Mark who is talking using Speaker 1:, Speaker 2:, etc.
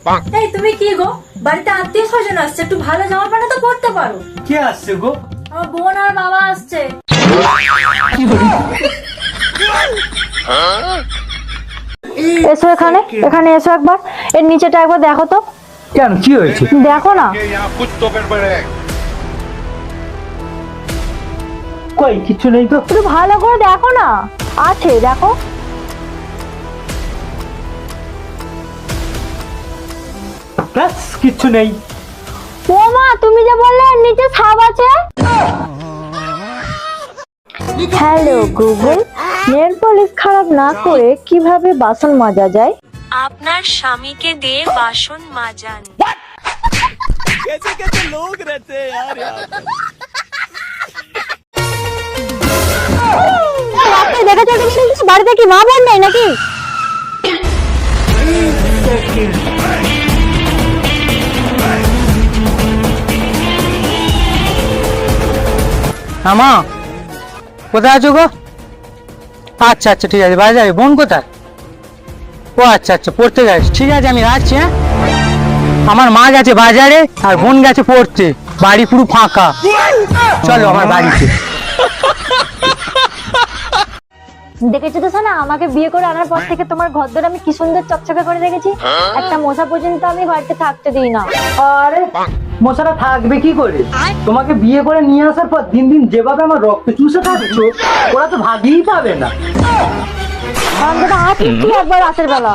Speaker 1: এই তুমি কি গো, বাড়িতে আত্মীয় স্বজন আসছে, একটু ভালো জামা প্যান্ট তো পরতে পারো।
Speaker 2: কে আসছে গো?
Speaker 1: আমার বোন আর বাবা আসছে।
Speaker 3: এসো এখানে, এখানে এসো একবার। এর নিচেটা একবার দেখো তো।
Speaker 2: কেন, কি হয়েছে?
Speaker 3: দেখো না।
Speaker 2: কই কিছু নেই তো।
Speaker 3: একটু ভালো করে দেখো না। আছে, দেখো।
Speaker 2: ব্যাস কিচ্ছু নেই।
Speaker 3: ও মা, তুমি যে বললে এর নিচে সাপ আছে। হ্যালো গুগল, নেল পলিশ খারাপ না করে কিভাবে বাসন মাজা যায়?
Speaker 4: আপনার স্বামীকে দিয়ে বাসন মাজান।
Speaker 3: দেখেছো তুমি বাড়িতে কি মা বোন নেই নাকি?
Speaker 5: মা কোথায় আছো গো? আচ্ছা আচ্ছা ঠিক আছে, বাড়ি যাবে। বোন কোথায়? ও আচ্ছা আচ্ছা, পড়তে যাচ্ছি। ঠিক আছে, আমি রাখছি। হ্যাঁ, আমার মা গেছে বাজারে আর বোন গেছে পড়তে। বাড়ি পুরো ফাঁকা। চলো আমার বাড়িতে।
Speaker 3: দেখেছো তো সোনা, আমাকে বিয়ে করে আনার পর থেকে তোমার ঘরদোর আমি কি সুন্দর চকচকে করে রেখেছি। একটা মশা পর্যন্ত আমি বাড়িতে থাকতে দিই না।
Speaker 2: আরে মশাটা থাকবে কি করে? তোমাকে বিয়ে করে নিয়ে আসার পর দিন দিন যেভাবে আমার রক্ত চুষে খাচ্ছ, ওরা তো ভাগিই পাবে না।
Speaker 3: একবার রাতের বেলা